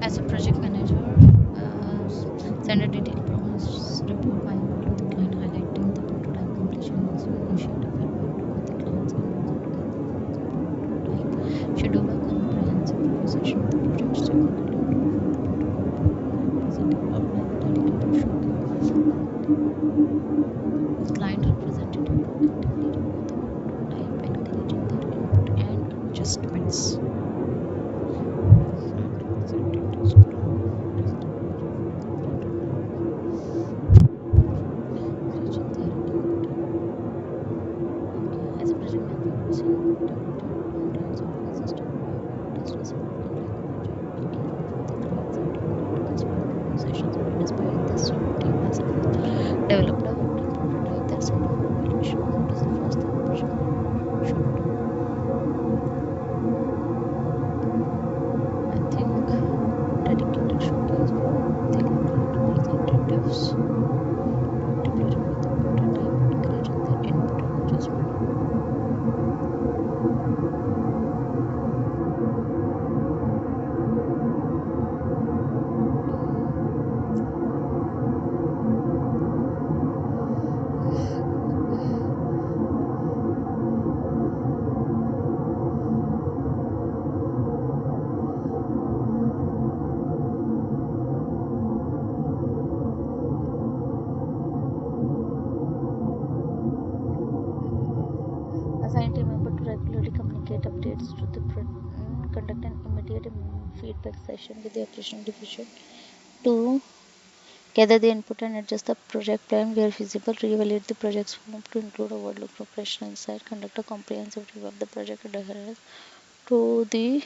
As a project manager, send a detailed progress report by email to the client, highlighting the prototype completion and initiative feedback to both the clients and user to gather feedbacks on the prototype. Schedule a comprehensive review session with the project stakeholder to review the prototype and presenting organize a dedicated showcase. Client representative proactively review the prototype, encouraging their input and adjustments. Client representatives prioritize the review the prototype, encouraging their input. Okay, as a project manager, overseeing development timelines, organizes stakeholder test a significant language and engagement with the clients and team lead to sprint review sessions. Despite this, team has developed a working prototype that's ready for evaluation. What is the first thing a project manager should do? I think dedicated showcase for the client representatives, proactively review the prototype, encouraging their input and adjustment. Assign team member to regularly communicate updates to the conduct an immediate feedback session with the operational division to gather the input and adjust the project plan where feasible, reevaluate the project scope to include overlooked operational insight, conduct a comprehensive review of the project adherence to the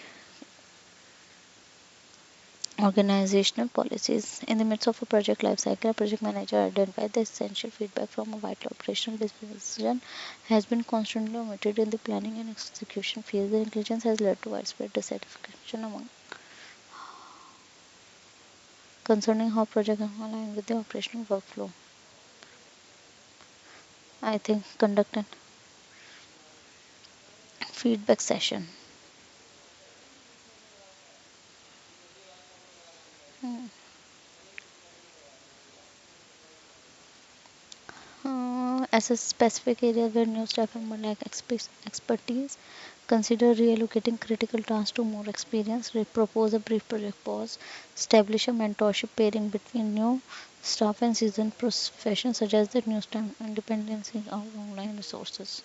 organizational policies. In the midst of a project lifecycle, a project manager identified the essential feedback from a vital operational decision has been constantly omitted in the planning and execution phase. The negligence has led to widespread dissatisfaction among concerning how projects align with the operational workflow. I think conduct an feedback session. Hmm. Assess specific areas where new staff member lack expertise. Consider reallocating critical tasks to more experienced. Propose a brief project pause. Establish a mentorship pairing between new staff and seasoned professionals. Suggest that new staff independency of online resources.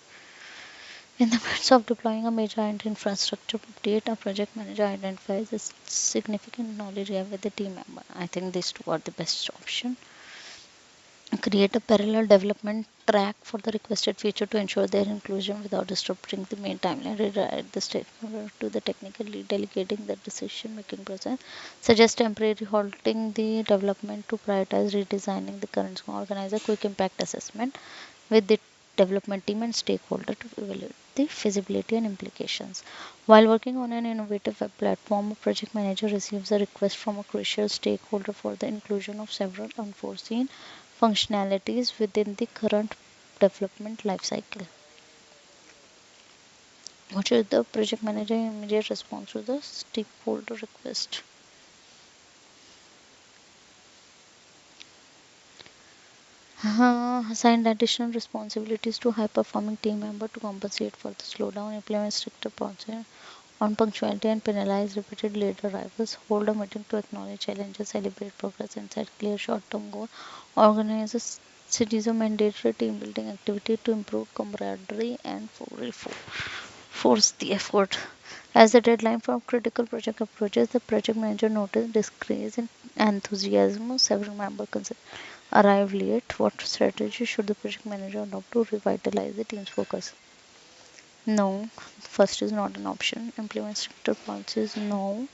In the midst of deploying a major IT infrastructure update, a project manager identifies a significant knowledge gap with the team member. I think these two are the best option. Create a parallel development track for the requested feature to ensure their inclusion without disrupting the main timeline. Redirect the stakeholder to the technical lead, delegating the decision making process. Suggest temporary halting the development to prioritize redesigning the current scope. Organize a quick impact assessment with the development team and stakeholder to evaluate the feasibility and implications. While working on an innovative web platform, a project manager receives a request from a crucial stakeholder for the inclusion of several unforeseen functionalities within the current development lifecycle. What is the project manager immediate response to the stakeholder request? Assigned additional responsibilities to high performing team member to compensate for the slowdown, implement stricter policy on punctuality and penalize repeated late arrivals, hold a meeting to acknowledge challenges, celebrate progress, and set clear short term goals, organize a series of mandatory team building activity to improve camaraderie and force the effort. As the deadline for critical project approaches, the project manager noticed decrease in enthusiasm of several members arrive late. What strategy should the project manager adopt to revitalize the team's focus? No, first is not an option. Implement stricter policies? No.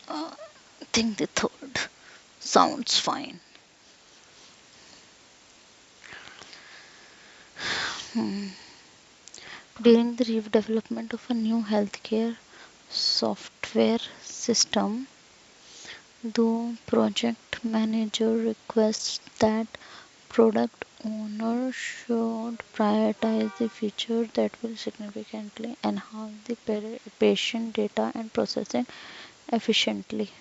I think the third sounds fine. Hmm. During the development of a new healthcare software system, the project manager requests that Product owner should prioritize the feature that will significantly enhance the patient data and processing efficiently.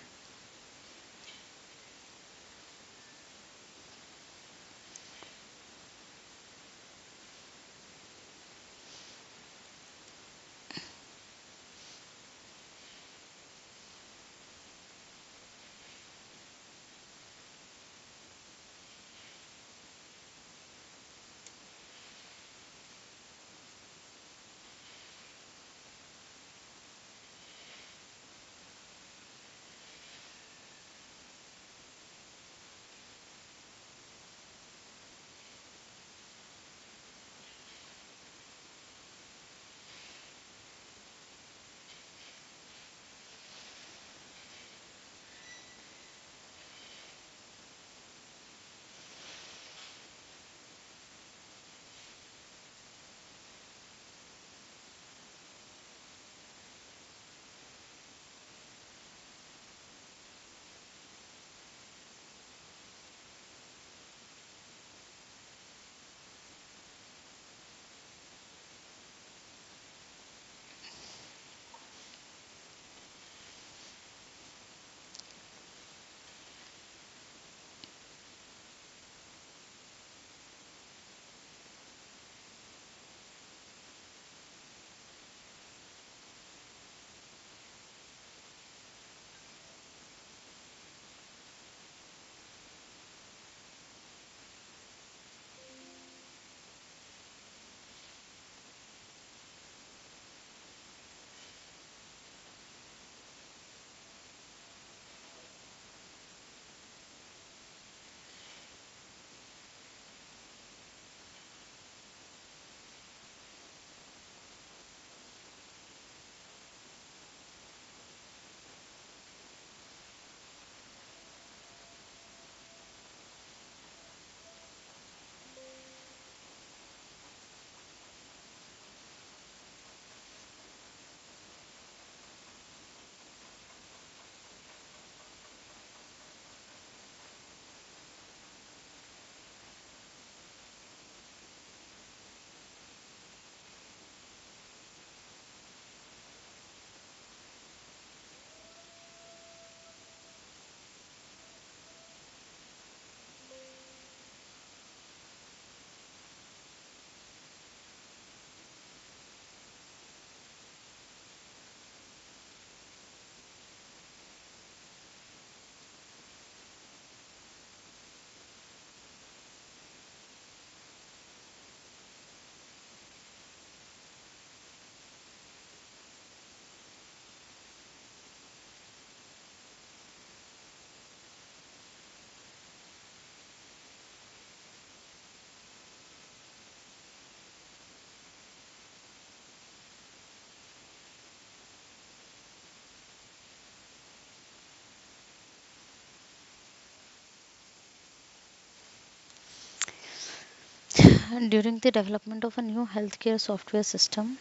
And during the development of a new healthcare software system,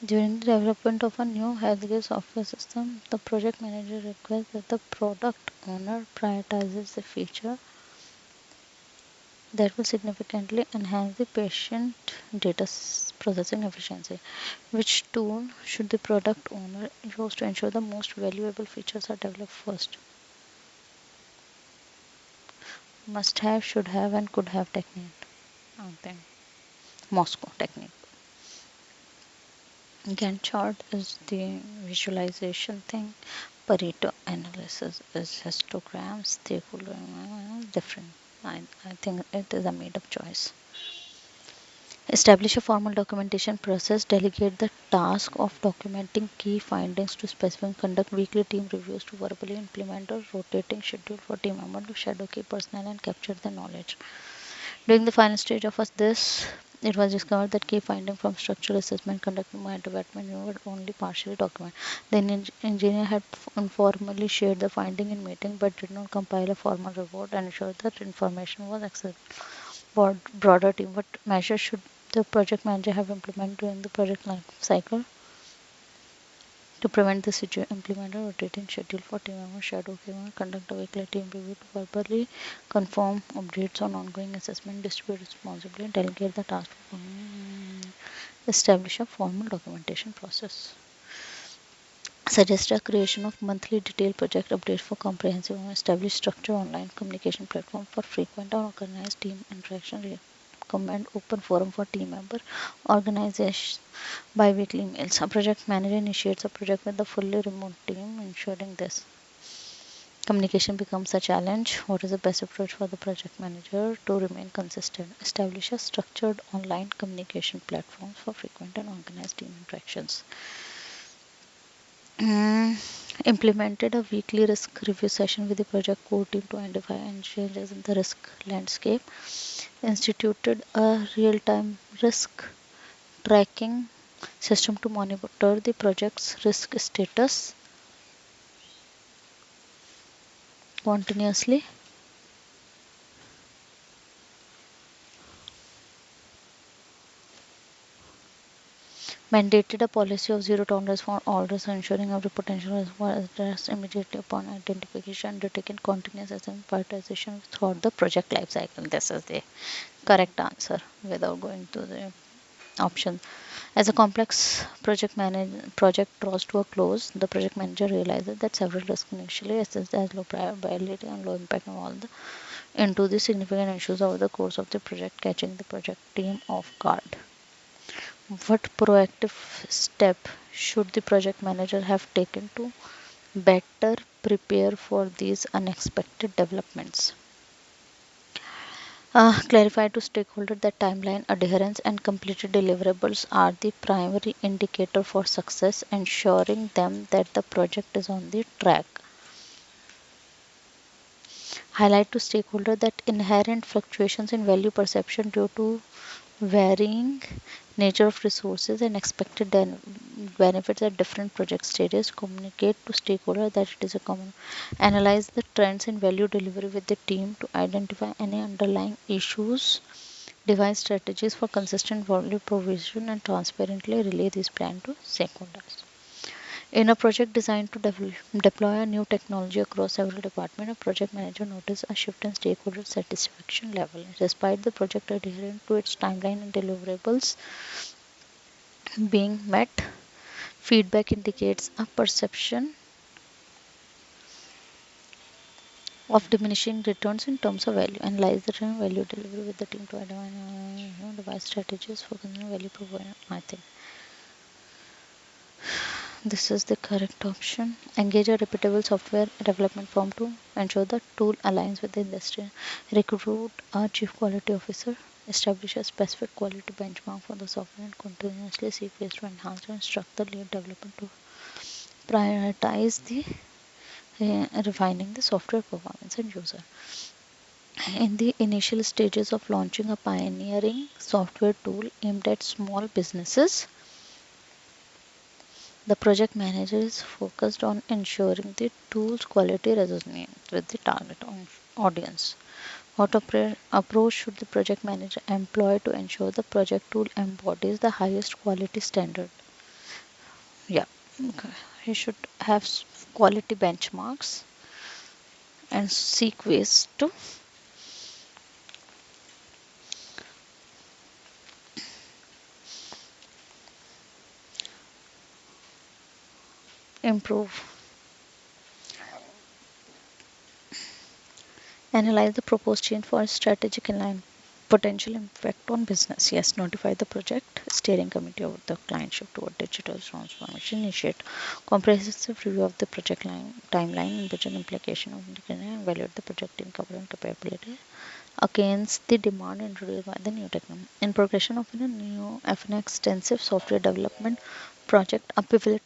during the development of a new healthcare software system, the project manager requests that the product owner prioritizes the feature that will significantly enhance the patient data processing efficiency. Which tool should the product owner use to ensure the most valuable features are developed first? Must have, should have, and could have technique. Okay. Moscow technique. Gantt chart is the visualization thing. Pareto analysis is histograms. Stakeholder different. I think it is a made up choice. Establish a formal documentation process. Delegate the task of documenting key findings to specific. Conduct weekly team reviews to verbally implement a rotating schedule for team members to shadow key personnel and capture the knowledge. During the final stage of this, it was discovered that key findings from structural assessment conducted by department were only partially documented. The engineer had informally shared the finding in meeting but did not compile a formal report and ensure that information was accessible for broader team. What measures should the project manager have implemented during the project life cycle? To prevent this situation, implement a rotating schedule for team members, shadow team, conduct a weekly team review to verbally confirm updates on ongoing assessment, distribute responsibility, delegate the task, establish a formal documentation process. Suggest a creation of monthly detailed project updates for comprehensive and establish structure online communication platform for frequent and organized team interaction. Recommend open forum for team member organization bi-weekly emails. A project manager initiates a project with the fully remote team, ensuring this communication becomes a challenge. What is the best approach for the project manager to remain consistent? Establish a structured online communication platform for frequent and organized team interactions. Mm, Implemented a weekly risk review session with the project core team to identify any changes in the risk landscape. Instituted a real time risk tracking system to monitor the project's risk status continuously. Mandated a policy of zero tolerance for all risks, ensuring every potential risk was addressed immediately upon identification, undertaken continuous assessment prioritization throughout the project life cycle. This is the correct answer without going to the option. As a complex project draws to a close, the project manager realizes that several risks initially assessed as low priority and low impact involved into the significant issues over the course of the project, catching the project team off guard. What proactive step should the project manager have taken to better prepare for these unexpected developments? Clarify to stakeholders that timeline adherence and completed deliverables are the primary indicator for success, ensuring them that the project is on the track. Highlight to stakeholders that inherent fluctuations in value perception due to varying nature of resources and expected benefits at different project stages. Communicate to stakeholders that it is a common. Analyze the trends in value delivery with the team to identify any underlying issues. Devise strategies for consistent value provision and transparently relay these plans to stakeholders. In a project designed to deploy a new technology across several departments, a project manager noticed a shift in stakeholder satisfaction level. Despite the project adhering to its timeline and deliverables being met, feedback indicates a perception of diminishing returns in terms of value. Analyze the trend value delivery with the team to identify devise strategies for consistent value provision. I think this is the correct option. Engage a reputable software development firm to ensure the tool aligns with the industry. Recruit a chief quality officer. Establish a specific quality benchmark for the software and continuously seek ways to enhance and instruct the lead development to prioritize the refining the software performance and user. In the initial stages of launching a pioneering software tool aimed at small businesses, the project manager is focused on ensuring the tool's quality resonates with the target audience. What approach should the project manager employ to ensure the project tool embodies the highest quality standard? Yeah, okay. He should have quality benchmarks and seek ways to improve. Analyze the proposed change for strategic alignment. Potential impact on business. Yes, notify the project steering committee of the client shift toward digital transformation. Initiate comprehensive review of the project timeline and budget implication of indicator and evaluate the project in cover and capability against the demand introduced by the new technology. In progression of an extensive software development project, a pivotal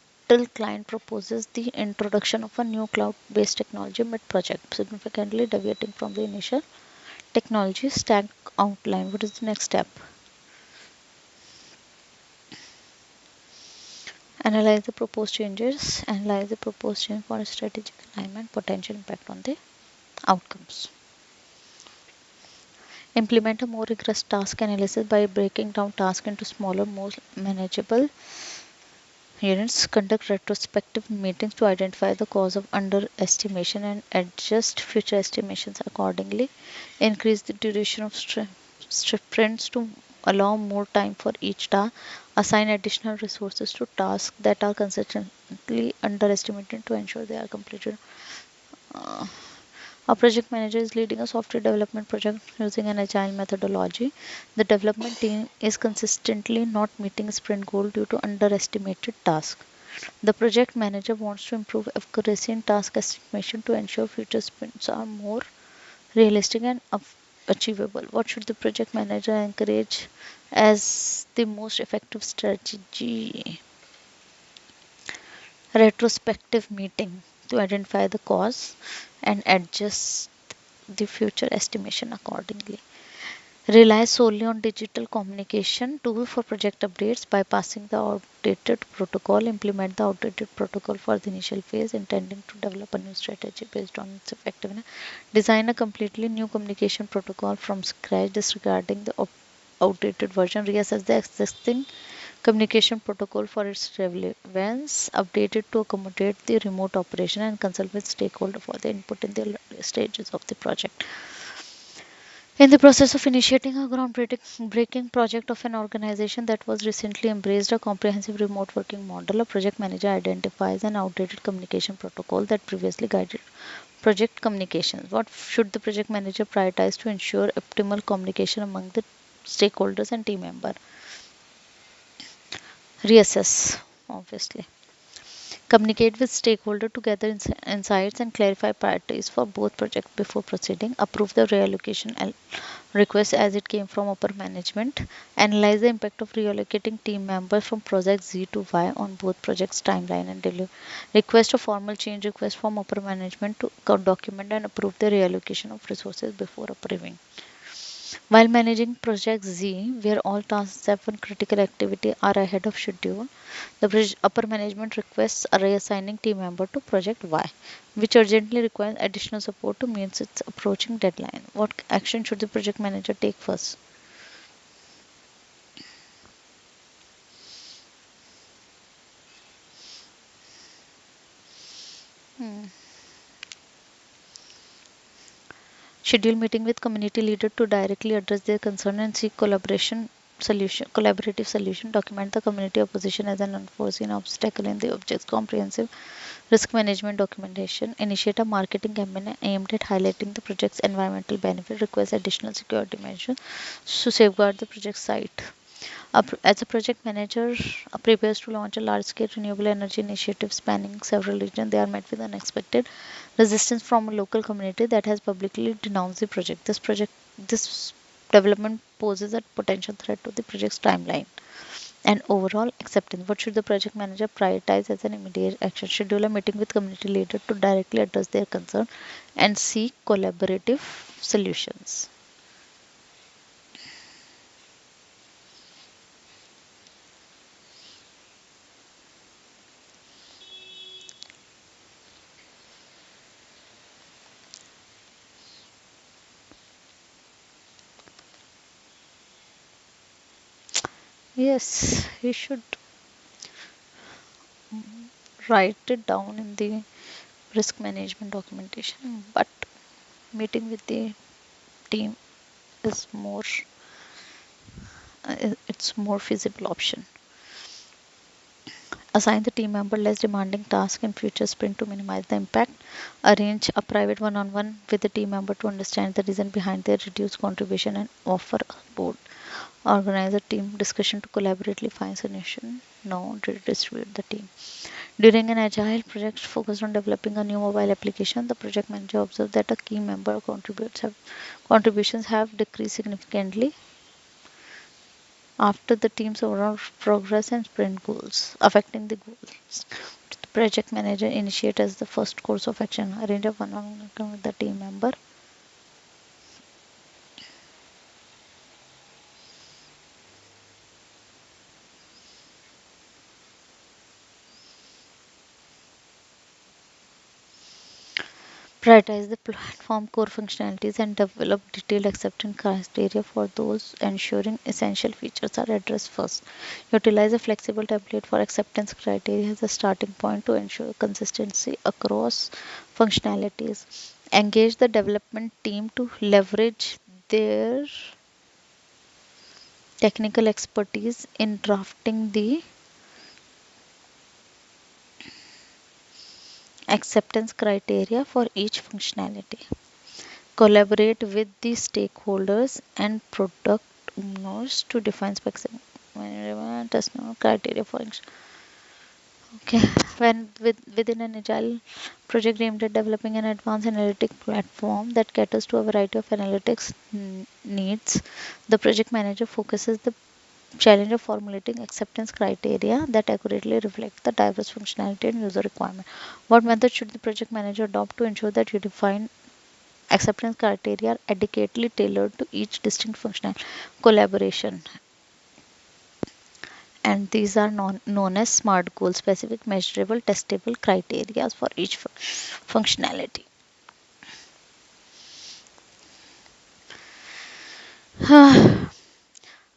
client proposes the introduction of a new cloud-based technology mid-project, significantly deviating from the initial technology stack outline. What is the next step? Analyze the proposed changes. Analyze the proposed change for strategic alignment, potential impact on the outcomes. Implement a more rigorous task analysis by breaking down tasks into smaller, more manageable Units conduct retrospective meetings to identify the cause of underestimation and adjust future estimations accordingly. Increase the duration of sprints to allow more time for each task. Assign additional resources to tasks that are consistently underestimated to ensure they are completed. Uh, a project manager is leading a software development project using an agile methodology. The development team is consistently not meeting sprint goal due to underestimated tasks. The project manager wants to improve accuracy in task estimation to ensure future sprints are more realistic and achievable. What should the project manager encourage as the most effective strategy? Retrospective meeting to identify the cause and adjust the future estimation accordingly. Rely solely on digital communication tool for project updates, bypassing the outdated protocol. Implement the outdated protocol for the initial phase, intending to develop a new strategy based on its effectiveness. Design a completely new communication protocol from scratch, disregarding the outdated version. Reassess the existing communication protocol for its relevance, update it to accommodate the remote operation, and consult with stakeholders for the input in the stages of the project. In the process of initiating a groundbreaking project of an organization that was recently embraced a comprehensive remote working model, a project manager identifies an outdated communication protocol that previously guided project communications. What should the project manager prioritize to ensure optimal communication among the stakeholders and team members? Reassess, obviously. Communicate with stakeholders to gather insights and clarify priorities for both projects before proceeding. Approve the reallocation request as it came from upper management. Analyze the impact of reallocating team members from project Z to Y on both projects timeline and delivery. Request a formal change request from upper management to document and approve the reallocation of resources before approving. While managing Project Z, where all tasks have one critical activity are ahead of schedule, the upper management requests a reassigning team member to Project Y, which urgently requires additional support to meet its approaching deadline. What action should the project manager take first? Hmm. Schedule meeting with community leader to directly address their concern and seek collaborative solution. Document the community opposition as an unforeseen obstacle in the object's comprehensive risk management documentation. Initiate a marketing campaign aimed at highlighting the project's environmental benefit. Request additional security measures to safeguard the project site. As a project manager prepares to launch a large-scale renewable energy initiative spanning several regions, they are met with unexpected resistance from a local community that has publicly denounced the project. This development poses a potential threat to the project's timeline and overall acceptance. What should the project manager prioritize as an immediate action? Schedule a meeting with community leaders to directly address their concern and seek collaborative solutions. Yes, you should write it down in the risk management documentation, but meeting with the team is more it's more feasible option. Assign the team member less demanding tasks in future sprint to minimize the impact. Arrange a private one-on-one with the team member to understand the reason behind their reduced contribution and offer support. Organize a team discussion to collaboratively find solution. No, redistribute the team. During an agile project focused on developing a new mobile application, the project manager observed that a key member contributions have decreased significantly after the team's overall progress and sprint goals, affecting the goals. The project manager initiate as the first course of action, arrange a one-on-one with the team member. Prioritize the platform core functionalities and develop detailed acceptance criteria for those, ensuring essential features are addressed first. Utilize a flexible template for acceptance criteria as a starting point to ensure consistency across functionalities. Engage the development team to leverage their technical expertise in drafting the acceptance criteria for each functionality. Collaborate with the stakeholders and product owners to define specific test criteria for okay. Within an agile project aimed at developing an advanced analytic platform that caters to a variety of analytics needs, the project manager focuses the challenge of formulating acceptance criteria that accurately reflect the diverse functionality and user requirement. What method should the project manager adopt to ensure that you define acceptance criteria are adequately tailored to each distinct functional collaboration? And these are known as SMART goal specific, measurable, testable criteria for each functionality.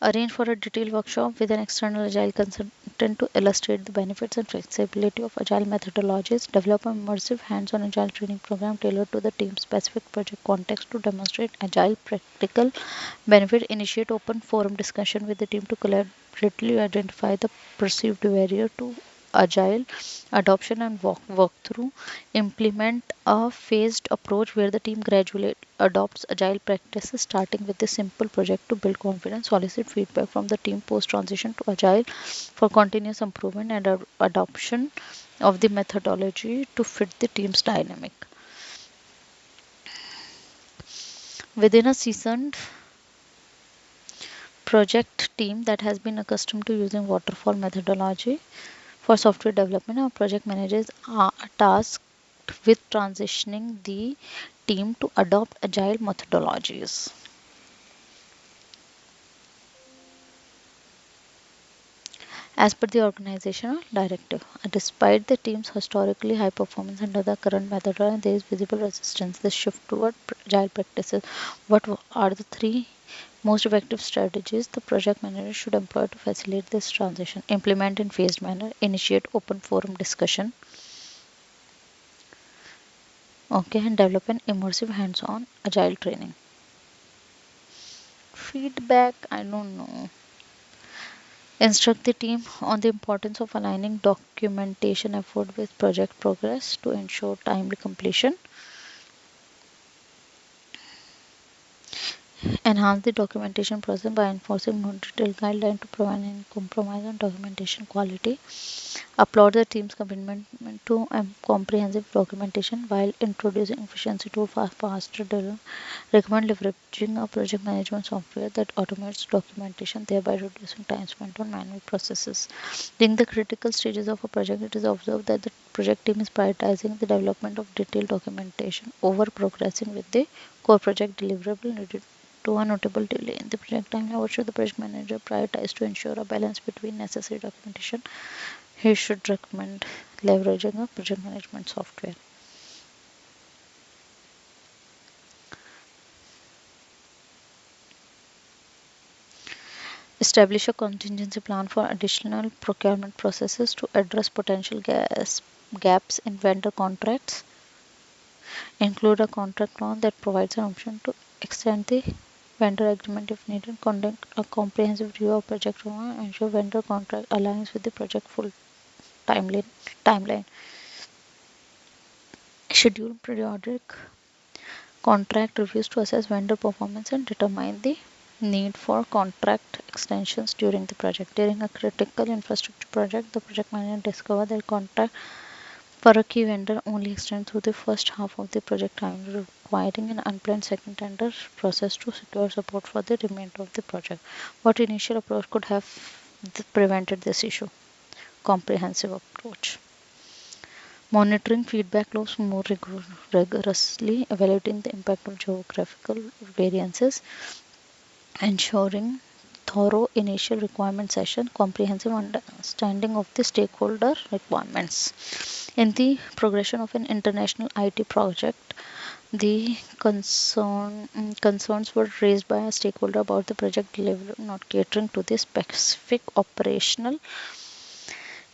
Arrange for a detailed workshop with an external agile consultant to illustrate the benefits and flexibility of agile methodologies. Develop an immersive hands-on agile training program tailored to the team's specific project context to demonstrate agile practical benefit. Initiate open forum discussion with the team to collaboratively identify the perceived barrier to agile adoption and work through. Implement a phased approach where the team gradually adopts agile practices, starting with a simple project to build confidence. Solicit feedback from the team post transition to agile for continuous improvement and adoption of the methodology to fit the team's dynamic. Within a seasoned project team that has been accustomed to using waterfall methodology for software development, our project managers are tasked with transitioning the team to adopt agile methodologies. As per the organizational directive, despite the team's historically high performance under the current methodology, there is visible resistance. This shift toward agile practices. What are the three most effective strategies the project manager should employ to facilitate this transition? Implement in phased manner, initiate open forum discussion, okay, and develop an immersive hands-on agile training. Feedback, I don't know. Instruct the team on the importance of aligning documentation effort with project progress to ensure timely completion. Enhance the documentation process by enforcing more detailed guidelines to prevent any compromise on documentation quality. Applaud the team's commitment to comprehensive documentation while introducing efficiency tools for faster delivery. Recommend leveraging a project management software that automates documentation, thereby reducing time spent on manual processes. During the critical stages of a project, it is observed that the project team is prioritizing the development of detailed documentation over progressing with the core project deliverable, leading to a notable delay in the project timeline. What should the project manager prioritize to ensure a balance between necessary documentation? He should recommend leveraging a project management software. Establish a contingency plan for additional procurement processes to address potential gaps in vendor contracts. Include a contract clause that provides an option to extend the vendor agreement if needed. Conduct a comprehensive review of project and ensure vendor contract aligns with the project full timeline. Schedule periodic contract reviews to assess vendor performance and determine the need for contract extensions during the project. During a critical infrastructure project, the project manager discovered that contract for a key vendor only extends through the first half of the project time, requiring an unplanned second tender process to secure support for the remainder of the project. What initial approach could have prevented this issue? Comprehensive approach. Monitoring feedback loops more rigorously, evaluating the impact of geographical variances, ensuring thorough initial requirement session, comprehensive understanding of the stakeholder requirements. In the progression of an international IT project, the concerns were raised by a stakeholder about the project delivery not catering to the specific operational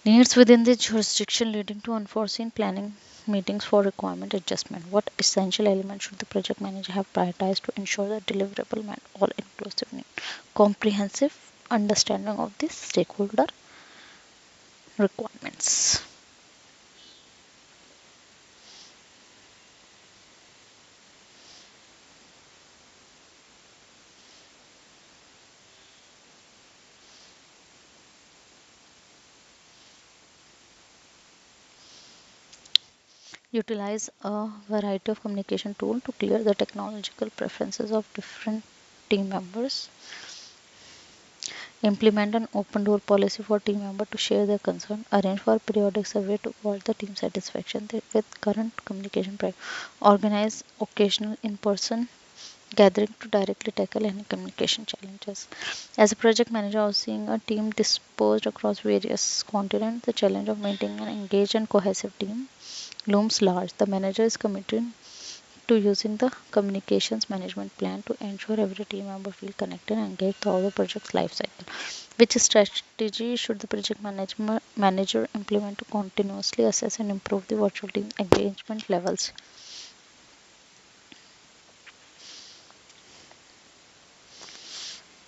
needs within the jurisdiction, leading to unforeseen planning meetings for requirement adjustment. What essential elements should the project manager have prioritized to ensure that deliverable met all inclusive need? Comprehensive understanding of the stakeholder requirements. Utilize a variety of communication tools to clear the technological preferences of different team members. Implement an open door policy for team members to share their concern. Arrange for periodic survey to gauge the team satisfaction with current communication practice. Organize occasional in-person gathering to directly tackle any communication challenges. As a project manager overseeing a team dispersed across various continents, the challenge of maintaining an engaged and cohesive team looms large. The manager is committed to using the communications management plan to ensure every team member feel connected and engaged throughout the project's life cycle. Which strategy should the project manager implement to continuously assess and improve the virtual team engagement levels?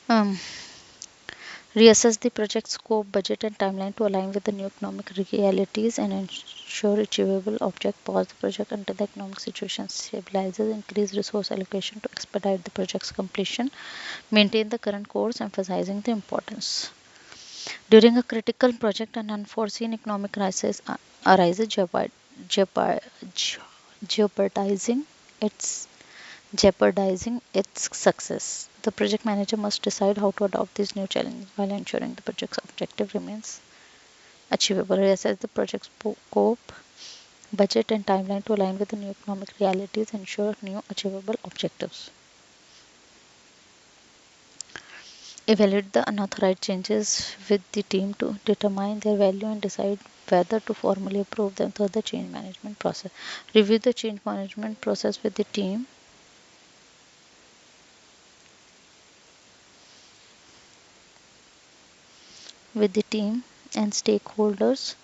Um, Reassess the project scope, budget, and timeline to align with the new economic realities and ensure achievable object. Pause the project until the economic situation stabilizes. Increase resource allocation to expedite the project's completion. Maintain the current course, emphasizing the importance. During a critical project, an unforeseen economic crisis arises, jeopard- jeopardizing its jeopardizing its success. The project manager must decide how to adopt these new challenges while ensuring the project's objective remains achievable. Reassess the project's scope, budget, and timeline to align with the new economic realities, ensure new achievable objectives. Evaluate the unauthorized changes with the team to determine their value and decide whether to formally approve them through the change management process. Review the change management process with the team and stakeholders.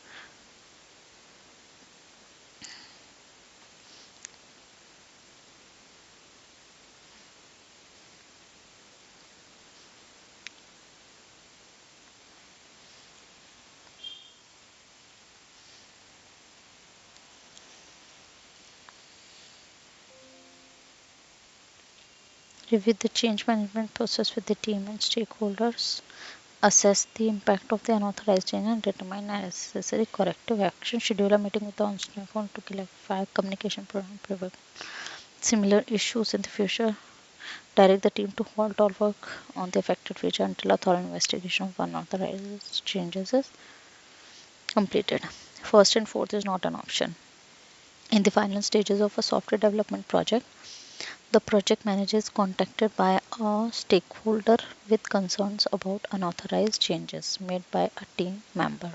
Review the change management process with the team and stakeholders. Assess the impact of the unauthorized change and determine necessary corrective action. Schedule a meeting with the on-stakeholder to clarify communication program prevent similar issues in the future. Direct the team to halt all work on the affected feature until a thorough investigation of unauthorized changes is completed. First and fourth is not an option. In the final stages of a software development project, the project manager is contacted by a stakeholder with concerns about unauthorized changes made by a team member.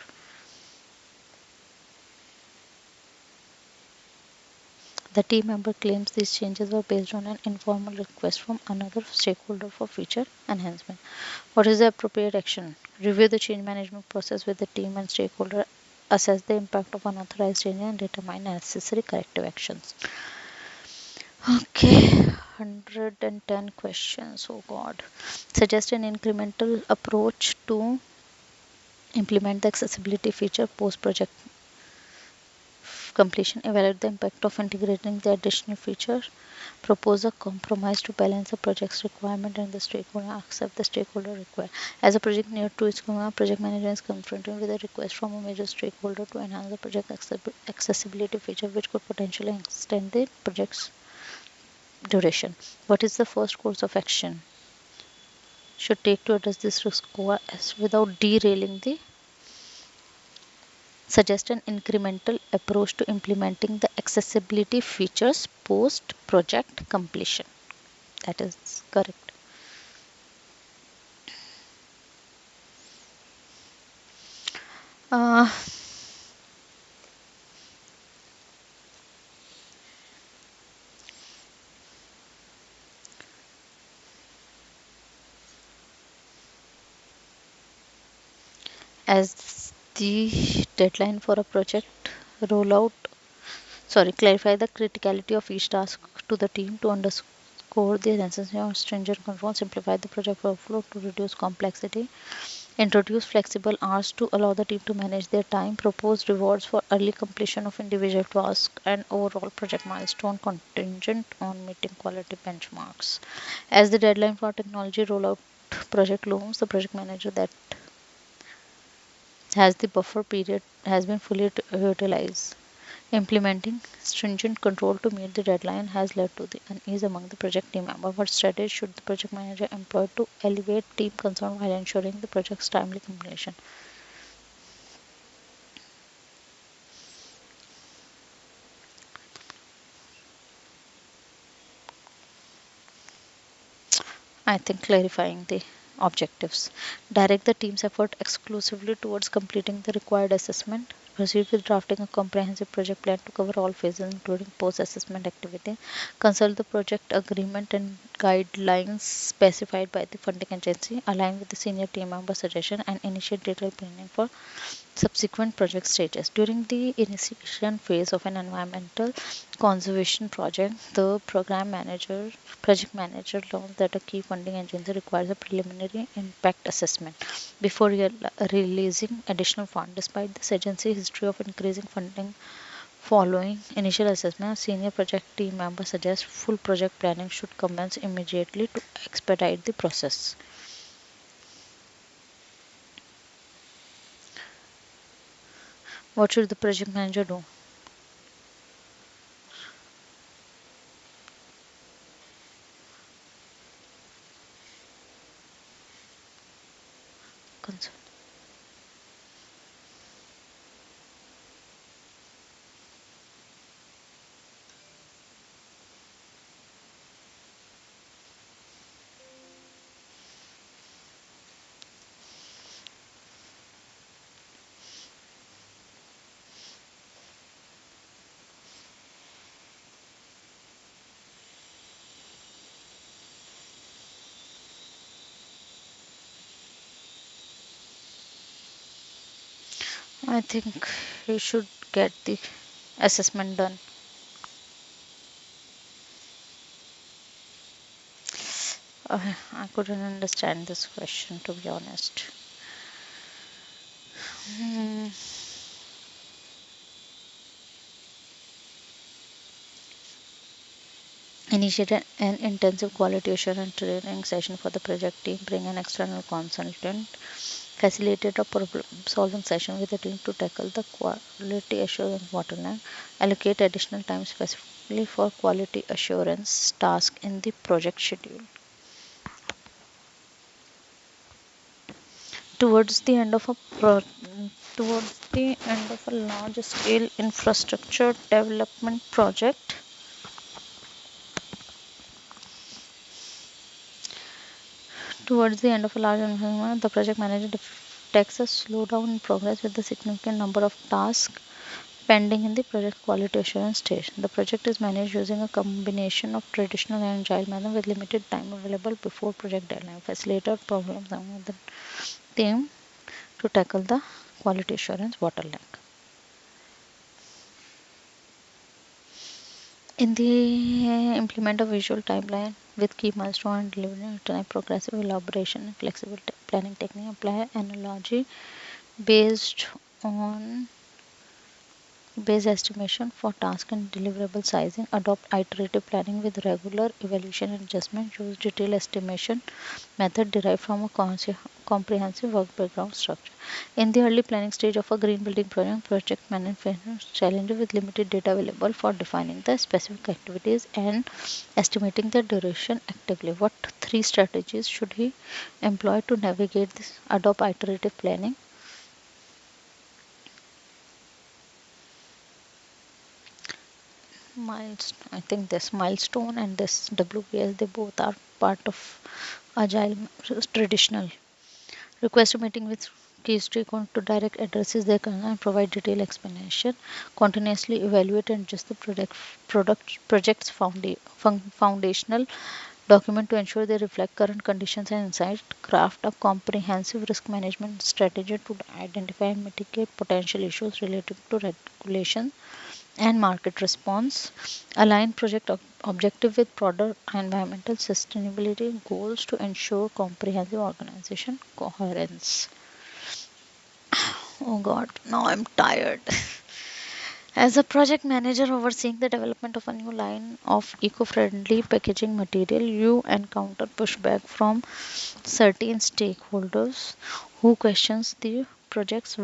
The team member claims these changes were based on an informal request from another stakeholder for feature enhancement. What is the appropriate action? Review the change management process with the team and stakeholder, assess the impact of unauthorized change, and determine necessary corrective actions. Okay, 110 questions. Oh God. Suggest an incremental approach to implement the accessibility feature post project completion. Evaluate the impact of integrating the additional feature. Propose a compromise to balance the project's requirement and the stakeholder accept the stakeholder request. As a project near to its project manager is confronted with a request from a major stakeholder to enhance the project accessibility feature, which could potentially extend the project's duration. What is the first course of action should take to address this risk without derailing the suggest an incremental approach to implementing the accessibility features post project completion. That is correct. Uh, as the deadline for a project rollout, clarify the criticality of each task to the team to underscore the necessity of stringent control, simplify the project workflow to reduce complexity, introduce flexible hours to allow the team to manage their time, propose rewards for early completion of individual tasks, and overall project milestone contingent on meeting quality benchmarks. As the deadline for technology rollout project looms, the project manager that has the buffer period has been fully utilized. Implementing stringent control to meet the deadline has led to the unease among the project team members. What strategy should the project manager employ to alleviate team concern while ensuring the project's timely completion? I think clarifying the objectives. Direct the team's effort exclusively towards completing the required assessment. Proceed with drafting a comprehensive project plan to cover all phases, including post assessment activity. Consult the project agreement and guidelines specified by the funding agency. Align with the senior team member suggestion and initiate detailed planning for subsequent project stages. During the initiation phase of an environmental conservation project, the project manager learns that a key funding agency requires a preliminary impact assessment before releasing additional funds. Despite this agency's history of increasing funding following initial assessment, senior project team members suggest full project planning should commence immediately to expedite the process. What should the project manager do? Cons- I think he should get the assessment done. I couldn't understand this question, to be honest. Hmm. Initiate an intensive quality assurance training session for the project team. Bring an external consultant. Facilitate a problem solving session with the team to tackle the quality assurance bottleneck. Allocate additional time specifically for quality assurance task in the project schedule. Towards the end of a towards the end of a large scale infrastructure development project, towards the end of a large investment, the project manager detects a slowdown in progress with a significant number of tasks pending in the project quality assurance stage. The project is managed using a combination of traditional and agile method with limited time available before project deadline. Facilitate problems among the team to tackle the quality assurance bottleneck. In the implement a visual timeline with key milestone and delivery time, progressive elaboration and flexible planning technique, apply analogy based on base estimation for task and deliverable sizing, adopt iterative planning with regular evaluation and adjustment, use detailed estimation method derived from a comprehensive work background structure. In the early planning stage of a green building project management faces challenges with limited data available for defining the specific activities and estimating the duration actively. What three strategies should he employ to navigate this? Adopt iterative planning. I think this milestone and this WPS, they both are part of agile traditional. Request a meeting with key stakeholder to direct addresses their concern and provide detailed explanation, continuously evaluate and adjust the project's foundational document to ensure they reflect current conditions and insights, craft a comprehensive risk management strategy to identify and mitigate potential issues related to regulation and market response, align project objective with broader environmental sustainability goals to ensure comprehensive organization coherence. Oh god, now I'm tired. As a project manager overseeing the development of a new line of eco-friendly packaging material, you encounter pushback from certain stakeholders who questions the project's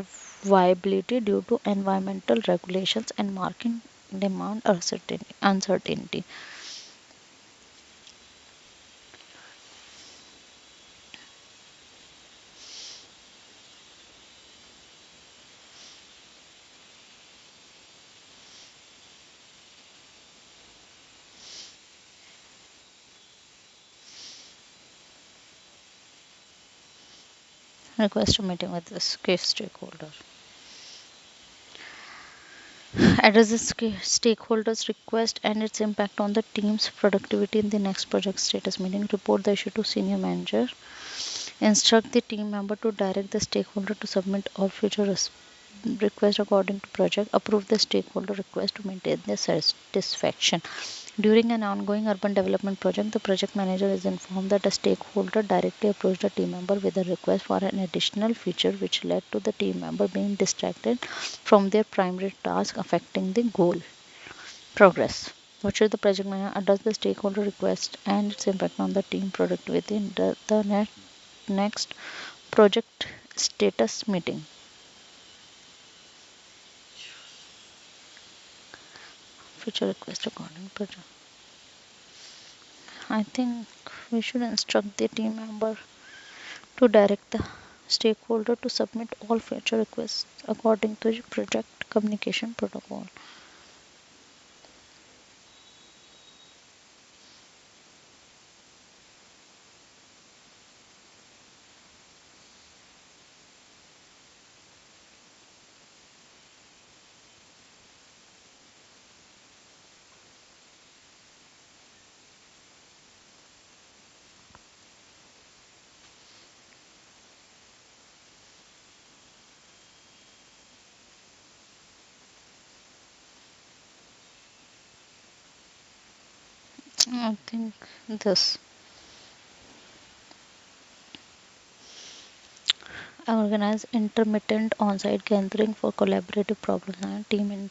viability due to environmental regulations and market demand uncertainty. Request a meeting with this key stakeholder. Addresses stakeholders' request and its impact on the team's productivity in the next project status meeting. Report the issue to senior manager. Instruct the team member to direct the stakeholder to submit all future requests according to project. Approve the stakeholder request to maintain their satisfaction. During an ongoing urban development project, the project manager is informed that a stakeholder directly approached a team member with a request for an additional feature which led to the team member being distracted from their primary task affecting the goal progress. What should the project manager address the stakeholder request and its impact on the team productivity in the next project status meeting? Future request according to project. I think we should instruct the team member to direct the stakeholder to submit all future requests according to the project communication protocol. I think this organize intermittent on-site gathering for collaborative problem and team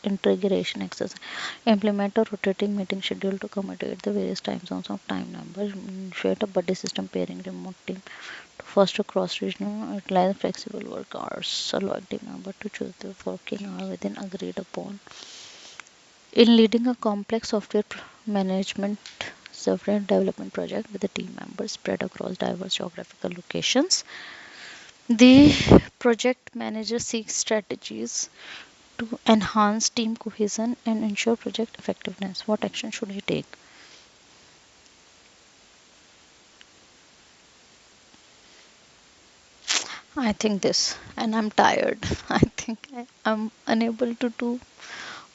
integration exercise. Implement a rotating meeting schedule to accommodate the various time zones of time numbers. Create a buddy system pairing remote team to foster cross-regional utilize flexible work hours. Allow team member to choose the working hour within agreed upon. In leading a complex management software development project with the team members spread across diverse geographical locations, the project manager seeks strategies to enhance team cohesion and ensure project effectiveness. What action should he take? I think this, and I'm tired. I think I'm unable to do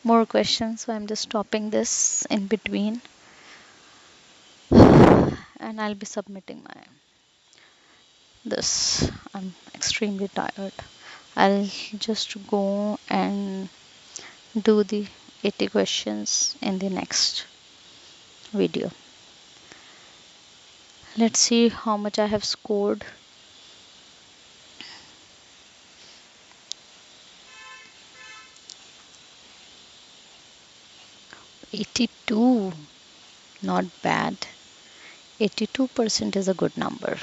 more questions, so I'm just stopping this in between and I'll be submitting my this. I'm extremely tired. I'll just go and do the 80 questions in the next video. Let's see how much I have scored. 82, not bad. 82% is a good number.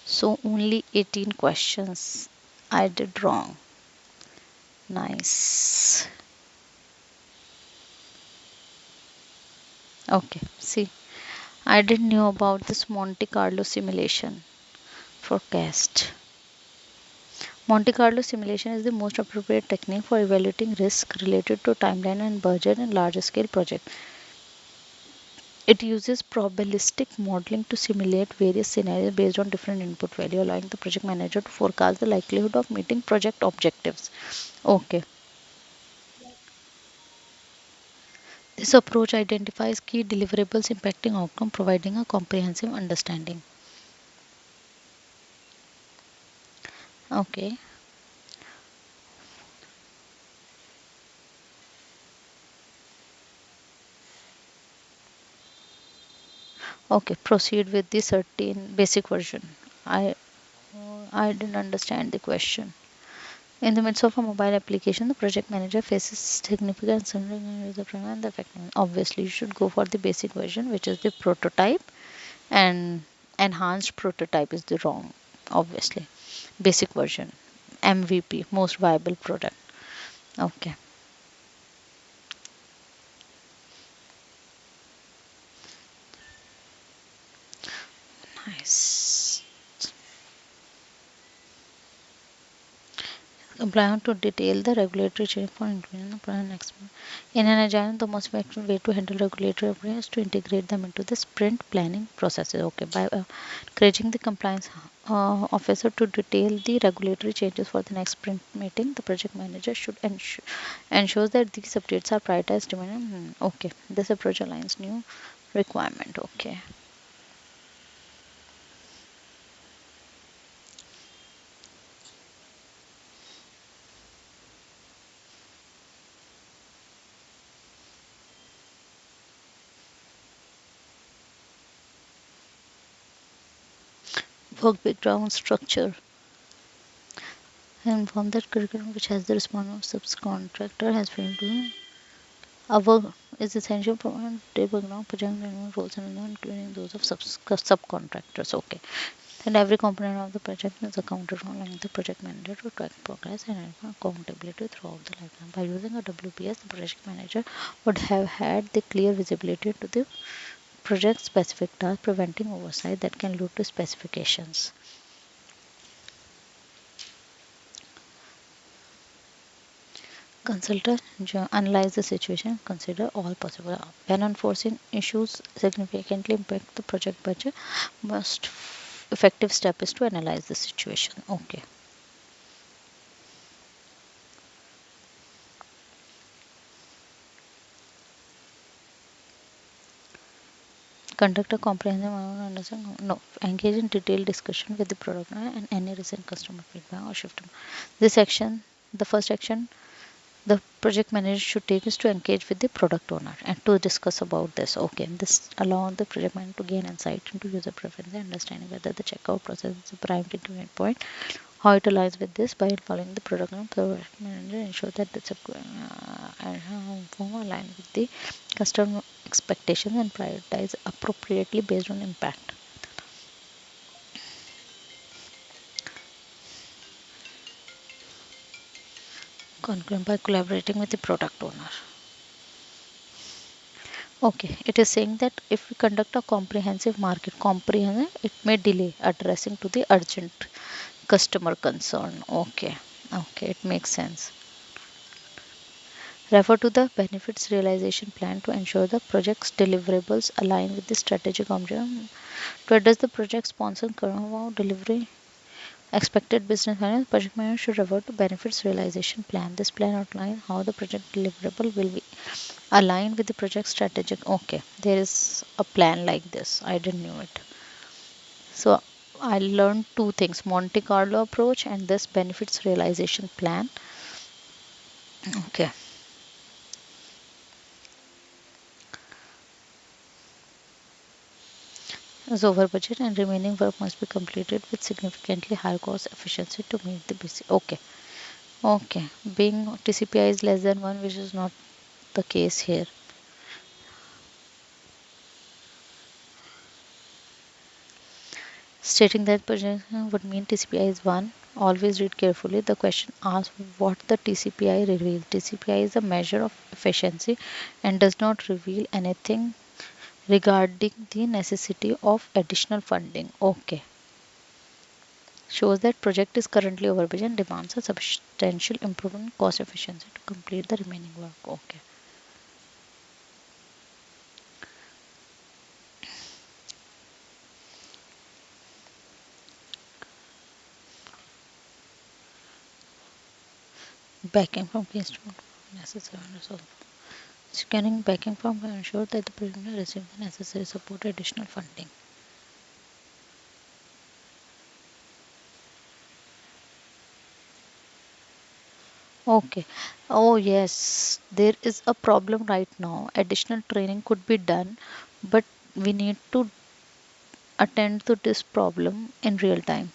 So only 18 questions I did wrong. Nice. Okay, see, I didn't know about this Monte Carlo simulation forecast. Monte Carlo simulation is the most appropriate technique for evaluating risk related to timeline and budget in large scale projects. It uses probabilistic modeling to simulate various scenarios based on different input value, allowing the project manager to forecast the likelihood of meeting project objectives. Okay. This approach identifies key deliverables impacting outcome, providing a comprehensive understanding. Okay. Okay. Proceed with the certain basic version. I I didn't understand the question. In the midst of a mobile application, the project manager faces significant uncertainty with the program and the effectiveness. Obviously, you should go for the basic version, which is the prototype, and enhanced prototype is the wrong. Obviously, basic version, MVP, most viable product. Okay, nice. Apply to detail the regulatory change for inclusion the plan expert. In an agile, the most effective way to handle regulatory upgrades is to integrate them into the sprint planning processes. Okay, by encouraging the compliance officer to detail the regulatory changes for the next sprint meeting, the project manager should ensure that these updates are prioritized. Okay, this approach aligns new requirement. Okay. Work background structure. Inform that curriculum which has the response of subcontractor has been doing. Our is essential for table now project management roles and including those of subcontractors. Okay. Then every component of the project is accounted for, allowing the project manager to track progress and ensure accountability throughout the lifetime. By using a WPS, the project manager would have had the clear visibility to the project specific task, preventing oversight that can lead to specifications. Consultant analyze the situation, consider all possible. When unforeseen issues significantly impact the project budget, most effective step is to analyze the situation. Okay. Conduct a comprehensive understanding. No, engage in detailed discussion with the product owner and any recent customer feedback or shift. This action, the first action the project manager should take is to engage with the product owner and to discuss about this. Okay, this allow the project manager to gain insight into user preference and understanding whether the checkout process is a prime entry point, how it aligns with this. By following the product owner, project manager ensure that it's aligned with the customer expectations and prioritize appropriately based on impact. Conclude by collaborating with the product owner. Okay, it is saying that if we conduct a comprehensive market comprehensive, it may delay addressing to the urgent customer concern. Okay, okay, it makes sense. Refer to the benefits realization plan to ensure the project's deliverables align with the strategic objective. To address the project sponsor curve delivery expected business value, project manager should refer to benefits realization plan. This plan outlines how the project deliverable will be aligned with the project strategic. Okay, there is a plan like this. I didn't know it. So I learned two things: Monte Carlo approach and this benefits realization plan. Okay, is over budget and remaining work must be completed with significantly higher cost efficiency to meet the BC. Okay, okay. Being TCPI is less than one, which is not the case here. Stating that projection would mean TCPI is 1. Always read carefully. The question asks what the TCPI reveals. TCPI is a measure of efficiency and does not reveal anything regarding the necessity of additional funding. Okay. Shows that project is currently over budget and demands a substantial improvement in cost efficiency to complete the remaining work. Okay. Backing from keystone necessary and resolve. Securing backing from will ensure that the prisoner receive the necessary support additional funding. Okay. Oh yes, there is a problem right now. Additional training could be done, but we need to attend to this problem in real time.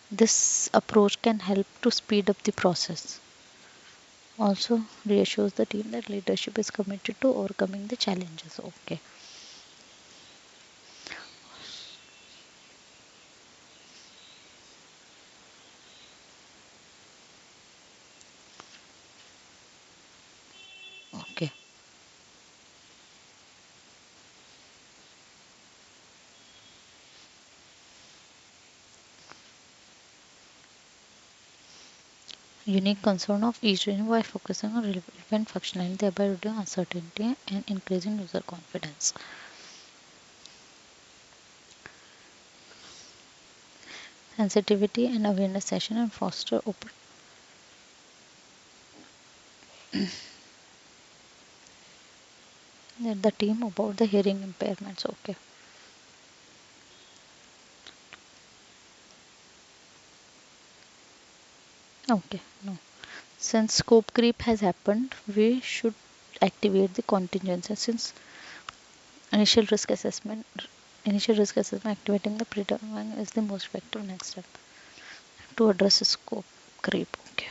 This approach can help to speed up the process. Also reassures the team that leadership is committed to overcoming the challenges. Okay. Okay. Unique concern of each region by focusing on relevant functionality, thereby reducing uncertainty and increasing user confidence. Sensitivity and awareness session and foster open the team about the hearing impairments. Okay. Okay. No. Since scope creep has happened, we should activate the contingency. Since initial risk assessment, initial risk assessment activating the predetermined is the most effective next step to address the scope creep. Okay.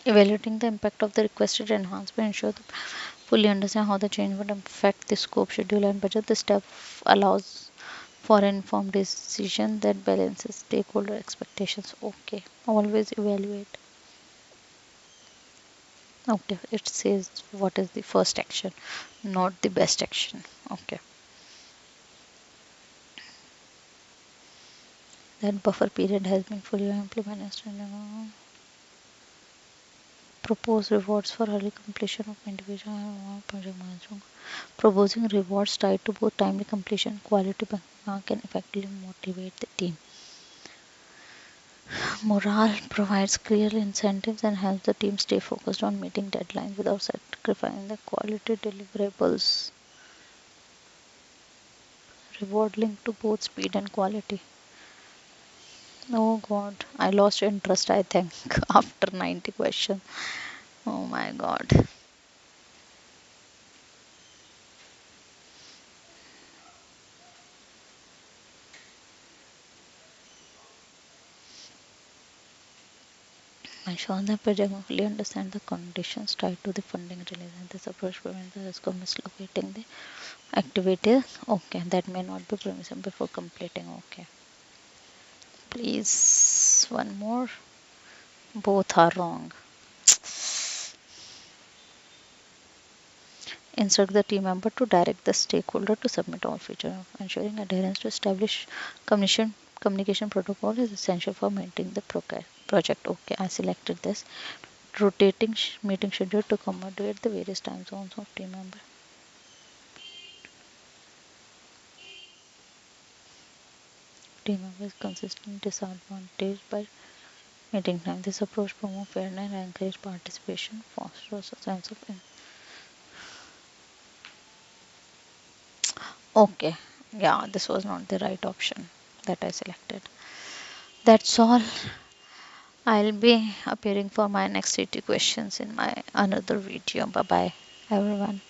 Evaluating the impact of the requested enhancement ensure that fully understand how the change would affect the scope, schedule, and budget. The step allows for an informed decision that balances stakeholder expectations. Okay, always evaluate. Okay, it says what is the first action, not the best action. Okay, that buffer period has been fully implemented. Propose rewards for early completion of individual and project milestone. Proposing rewards tied to both timely completion and quality benchmark can effectively motivate the team. Morale provides clear incentives and helps the team stay focused on meeting deadlines without sacrificing the quality deliverables. Reward linked to both speed and quality. Oh god, I lost interest, I think, after 90 questions. Oh my god. Ensure the project fully understand the conditions tied to the funding release and this approach prevents the risk of mislocating the activities. Okay, that may not be permissible before completing. Okay. Please, one more. Both are wrong. Instruct the team member to direct the stakeholder to submit all features. Ensuring adherence to established communication protocol is essential for maintaining the project. Okay, I selected this. Rotating meeting schedule to accommodate the various time zones of team member. Team members consistently disadvantaged by meeting time. This approach promotes fairness and encourages participation, fosters a sense of okay. Yeah, this was not the right option. that I selected. That's all. I'll be appearing for my next 80 questions in my another video. Bye bye, everyone.